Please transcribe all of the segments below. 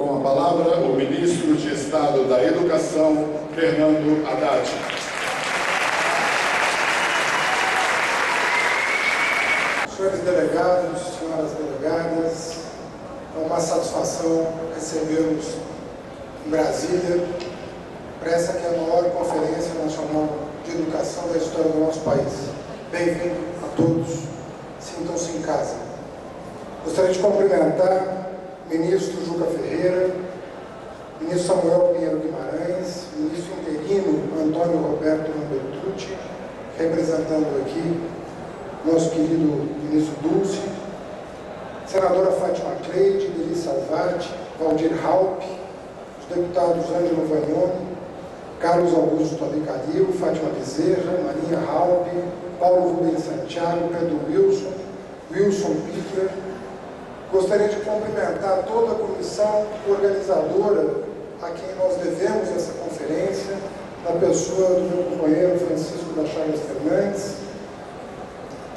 Com a palavra, o ministro de Estado da Educação, Fernando Haddad. Senhores delegados, senhoras delegadas, é uma satisfação recebê-los em Brasília para essa que é a maior conferência nacional de educação da história do nosso país. Bem-vindo a todos, sintam-se em casa. Gostaria de cumprimentar o ministro Juca Ferreira, o ministro Samuel Pinheiro Guimarães, o ministro interino Antônio Roberto Lambertucci, representando aqui nosso querido ministro Dulce, senadora Fátima Cleide, Deli Salvati, Valdir Raupp, os deputados Ângelo Vagnoni, Carlos Augusto Abicalil, Fátima Bezerra, Maria Raupp, Paulo Rubens Santiago, Pedro Wilson, Wilson Pittler. Gostaria de cumprimentar toda a comissão organizadora a quem nós devemos essa conferência, na pessoa do meu companheiro Francisco da Chagas Fernandes,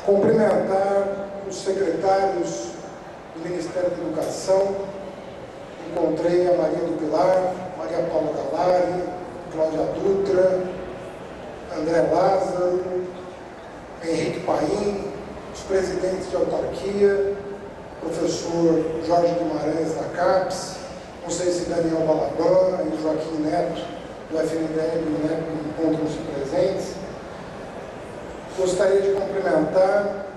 cumprimentar os secretários do Ministério da Educação. Encontrei a Maria do Pilar, Maria Paula Galari, Cláudia Dutra, André Lázaro, Henrique Paim, os presidentes de autarquia, professor Jorge Guimarães da CAPES, não sei se Daniel Balaban e Joaquim Neto do FNDE e do INEP encontram-se presentes. Gostaria de cumprimentar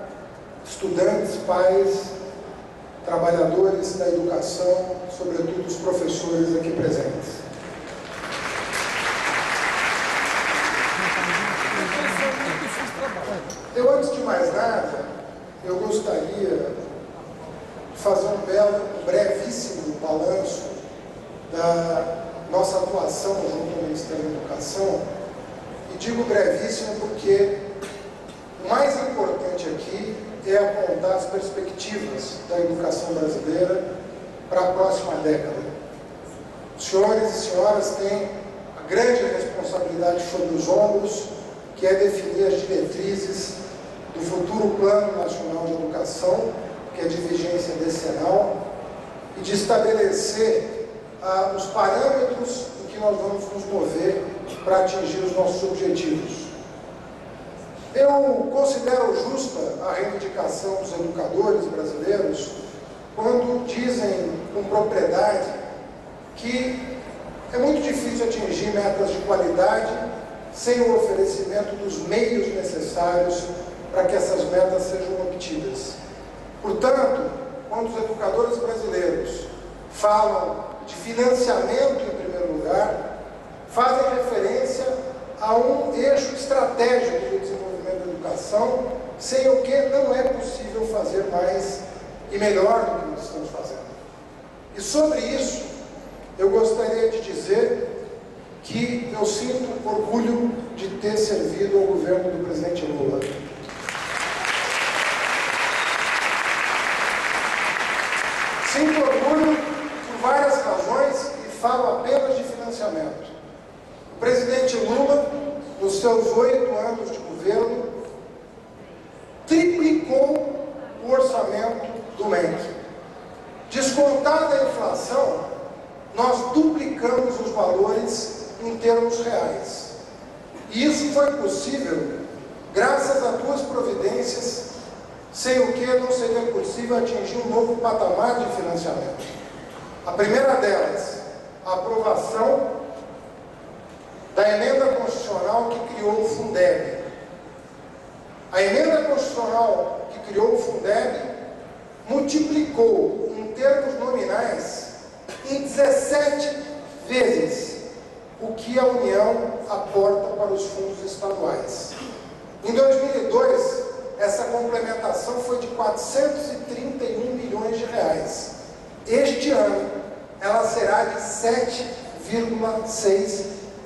estudantes, pais, trabalhadores da educação, sobretudo os professores aqui presentes. Eu, antes de mais nada, eu gostaria de fazer um brevíssimo balanço da nossa atuação junto ao Ministério da Educação, e digo brevíssimo porque o mais importante aqui é apontar as perspectivas da educação brasileira para a próxima década. Os senhores e senhoras têm a grande responsabilidade sobre os ombros, que é definir as diretrizes do futuro Plano Nacional de Educação, que é de vigência decenal, e de estabelecer os parâmetros em que nós vamos nos mover para atingir os nossos objetivos. Eu considero justa a reivindicação dos educadores brasileiros quando dizem com propriedade que é muito difícil atingir metas de qualidade sem o oferecimento dos meios necessários para que essas metas sejam obtidas. Portanto, quando os educadores brasileiros falam de financiamento em primeiro lugar, fazem referência a um eixo estratégico do desenvolvimento da educação, sem o que não é possível fazer mais e melhor do que nós estamos fazendo. E sobre isso, eu gostaria de dizer que eu sinto orgulho de ter servido ao governo do presidente Lula. Sinto orgulho por várias razões e falo apenas de financiamento. O presidente Lula, nos seus 8 anos de governo, triplicou o orçamento do MEC. Descontada a inflação, nós duplicamos os valores em termos reais. E isso foi possível graças a 2 providências, sem o que não seria possível atingir um novo patamar de financiamento. A primeira delas, a aprovação da emenda constitucional que criou o Fundeb. A emenda constitucional que criou o Fundeb multiplicou, em termos nominais, em 17 vezes o que a União aporta para os fundos estaduais. Em 2002, essa complementação foi de 431 milhões de reais. Este ano, ela será de 7,6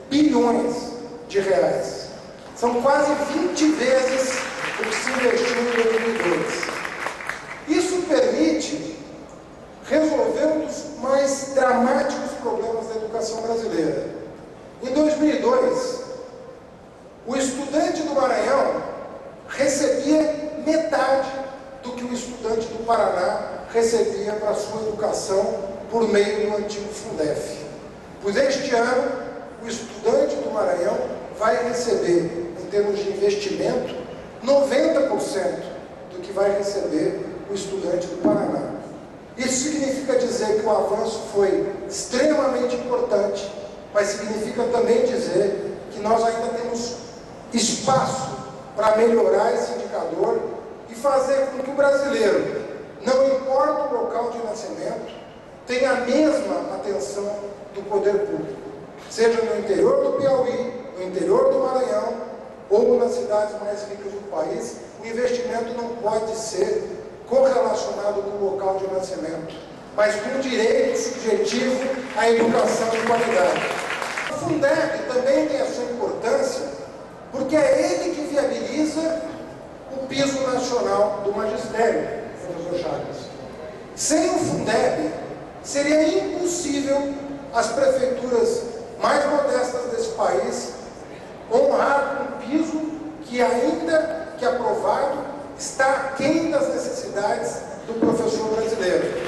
bilhões de reais. São quase 20 vezes o que se investiu em 2002. Isso permite resolver um dos mais dramáticos problemas da educação brasileira. Em 2002, o estudante do Maranhão recebia metade do que o estudante do Paraná recebia para a sua educação por meio do antigo Fundef. Pois este ano, o estudante do Maranhão vai receber, em termos de investimento, 90% do que vai receber o estudante do Paraná. Isso significa dizer que o avanço foi extremamente importante, mas significa também dizer que nós ainda temos espaço para melhorar esse indicador e fazer com que o brasileiro, não importa o local de nascimento, tenha a mesma atenção do poder público, seja no interior do Piauí, no interior do Maranhão ou nas cidades mais ricas do país. O investimento não pode ser correlacionado com o local de nascimento, mas com o direito subjetivo à educação de qualidade. O Fundeb também tem a sua importância, porque é ele que viabiliza o piso nacional do magistério, professor Chagas. Sem o Fundeb, seria impossível as prefeituras mais modestas desse país honrar um piso que, ainda que aprovado, está aquém das necessidades do professor brasileiro.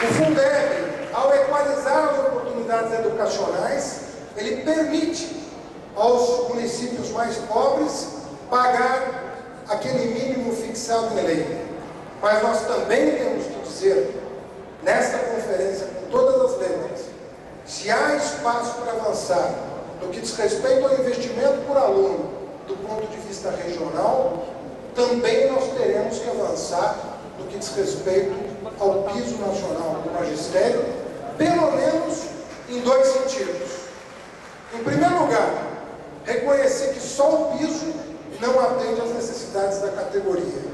O Fundeb, ao equalizar as oportunidades educacionais, ele permite aos municípios mais pobres pagar aquele mínimo fixado em lei. Mas nós também temos que dizer, nesta conferência, com todas as letras, se há espaço para avançar no que diz respeito ao investimento por aluno do ponto de vista regional, também nós teremos que avançar no que diz respeito ao piso nacional do magistério, pelo menos em dois sentidos. Em primeiro lugar, reconhecer que só o piso não atende às necessidades da categoria.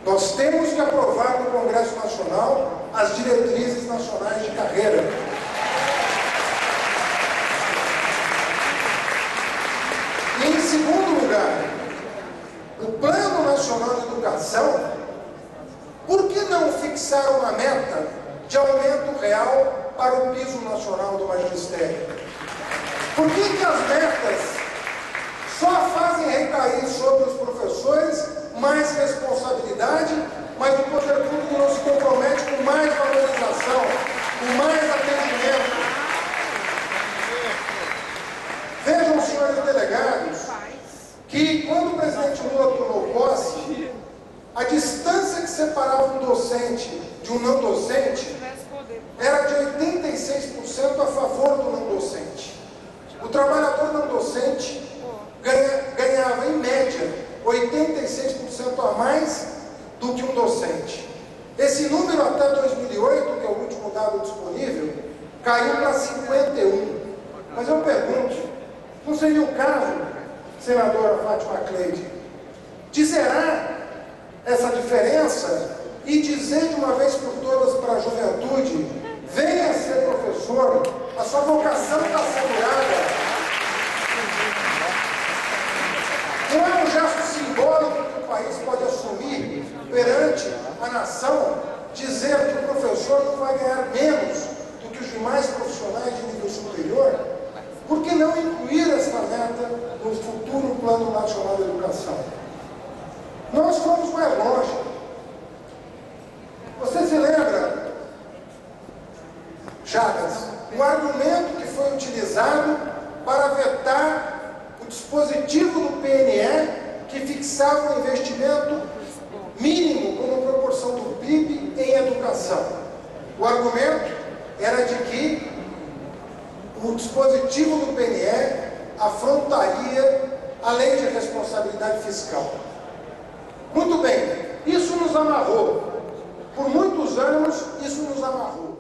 Nós temos que aprovar no Congresso Nacional as diretrizes nacionais de carreira. E, em segundo lugar, o Plano Nacional de Educação, por que não fixar uma meta de aumento real para o piso nacional do magistério? Por que as metas só fazem recair sobre os professores mais responsabilidade, mas o poder público não se compromete com mais valorização, com mais atendimento? Vejam, senhores delegados, que quando o presidente Lula tomou posse, a distância que separava um docente de um não docente era de 86% a favor do não docente. O trabalhador não docente ganhava, em média, 86% a mais do que um docente. Esse número, até 2008, que é o último dado disponível, caiu para 51%. Mas eu pergunto, não seria o caso, senadora Fátima Cleide, de zerar essa diferença e dizer de uma vez por todas para a juventude: venha ser professor, a sua vocação está assegurada. Não é um gesto simbólico que o país pode assumir perante a nação, dizer que o professor não vai ganhar menos do que os demais profissionais de nível superior? Por que não incluir essa meta no futuro Plano Nacional de Educação? Nós fomos mais longe. Você se lembra, Chagas, o argumento que foi utilizado para vetar o dispositivo do PNE que fixava o investimento mínimo como proporção do PIB em educação? O argumento era de que o dispositivo do PNE afrontaria a lei de responsabilidade fiscal. Muito bem, isso nos amarrou. Por muitos anos, isso nos amarrou.